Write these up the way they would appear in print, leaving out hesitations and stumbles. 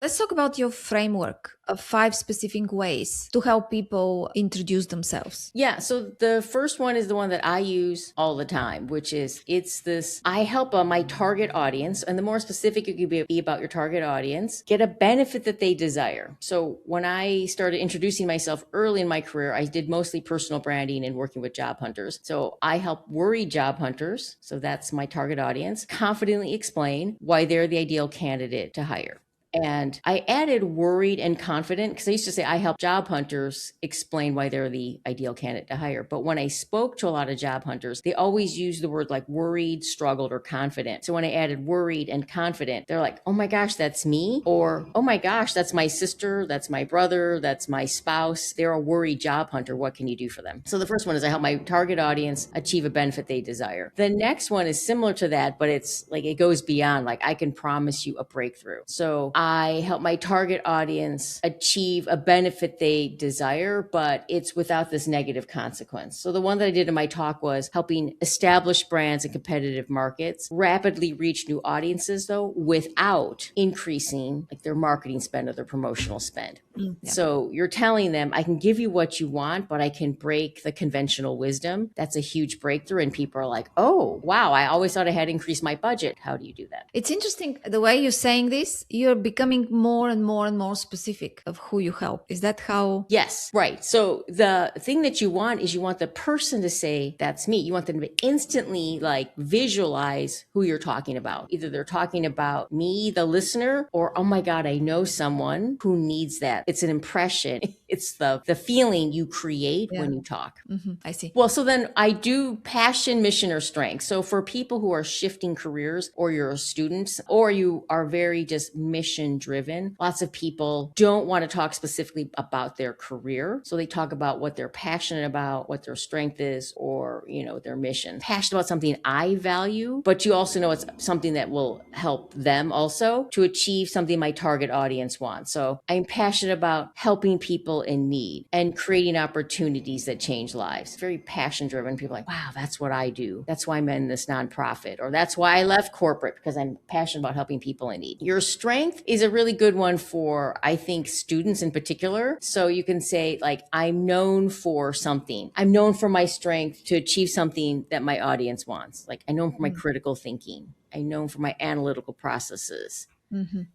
Let's talk about your framework of 5 specific ways to help people introduce themselves. Yeah, so the first one is the one that I use all the time, which is it's this I help my target audience, and the more specific you can be about your target audience, get a benefit that they desire. So when I started introducing myself early in my career, I did mostly personal branding and working with job hunters. So I help worried job hunters, so that's my target audience, confidently explain why they're the ideal candidate to hire. And I added worried and confident because I used to say I help job hunters explain why they're the ideal candidate to hire. But when I spoke to a lot of job hunters, they always use the word like worried, struggled, or confident. So when I added worried and confident, they're like, oh my gosh, that's me. Or, oh my gosh, that's my sister. That's my brother. That's my spouse. They're a worried job hunter. What can you do for them? So the first one is I help my target audience achieve a benefit they desire. The next one is similar to that, but it's like it goes beyond like I can promise you a breakthrough. So I help my target audience achieve a benefit they desire, but it's without this negative consequence. So the one that I did in my talk was helping established brands in competitive markets rapidly reach new audiences, though, without increasing like their marketing spend or their promotional spend. Yeah. So you're telling them, I can give you what you want, but I can break the conventional wisdom. That's a huge breakthrough. And people are like, oh, wow, I always thought I had increased my budget. How do you do that? It's interesting the way you're saying this, you're becoming more and more and more specific of who you help. Is that how? Yes, right. So the thing that you want is you want the person to say, that's me. You want them to instantly like visualize who you're talking about. Either they're talking about me, the listener, or, oh my God, I know someone who needs that. It's an impression. It's the feeling you create Yeah. when you talk. I see. Well, so then I do passion, mission, or strength. So for people who are shifting careers, or you're a student, or you are very just mission driven, lots of people don't want to talk specifically about their career. So they talk about what they're passionate about, what their strength is, or, their mission. Passionate about something I value, but you also know it's something that will help them also to achieve something my target audience wants. So I'm passionate about helping people in need and creating opportunities that change lives. Very passion driven. People are like, wow, that's what I do. That's why I'm in this nonprofit, or that's why I left corporate, because I'm passionate about helping people in need. Your strength is a really good one for, I think, students in particular. So you can say like, I'm known for something. I'm known for my strength to achieve something that my audience wants. Like I'm known for my critical thinking. I'm known for my analytical processes.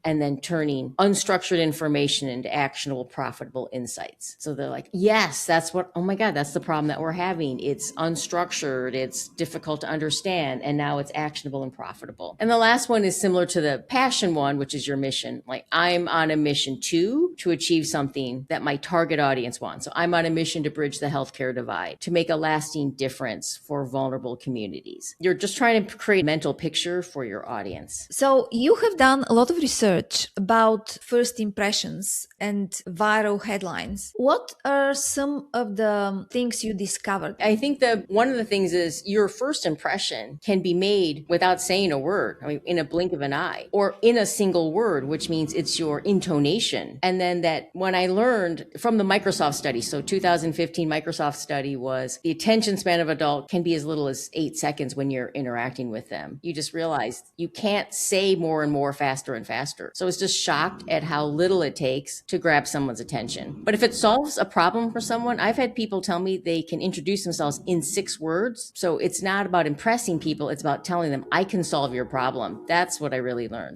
And then turning unstructured information into actionable, profitable insights. So they're like, yes, oh my God, that's the problem that we're having. It's unstructured, it's difficult to understand, and now it's actionable and profitable. And the last one is similar to the passion one, which is your mission. Like I'm on a mission to achieve something that my target audience wants. So I'm on a mission to bridge the healthcare divide, to make a lasting difference for vulnerable communities. You're just trying to create a mental picture for your audience. So you have done a lot of research about first impressions and viral headlines. What are some of the things you discovered? I think that one of the things is your first impression can be made without saying a word. I mean, in a blink of an eye, or in a single word, which means it's your intonation. And then that when I learned from the Microsoft study, so 2015 Microsoft study was the attention span of adult can be as little as 8 seconds when you're interacting with them. You just realize you can't say more and more faster and faster. So I was just shocked at how little it takes to grab someone's attention. But if it solves a problem for someone, I've had people tell me they can introduce themselves in 6 words. So it's not about impressing people. It's about telling them, I can solve your problem. That's what I really learned.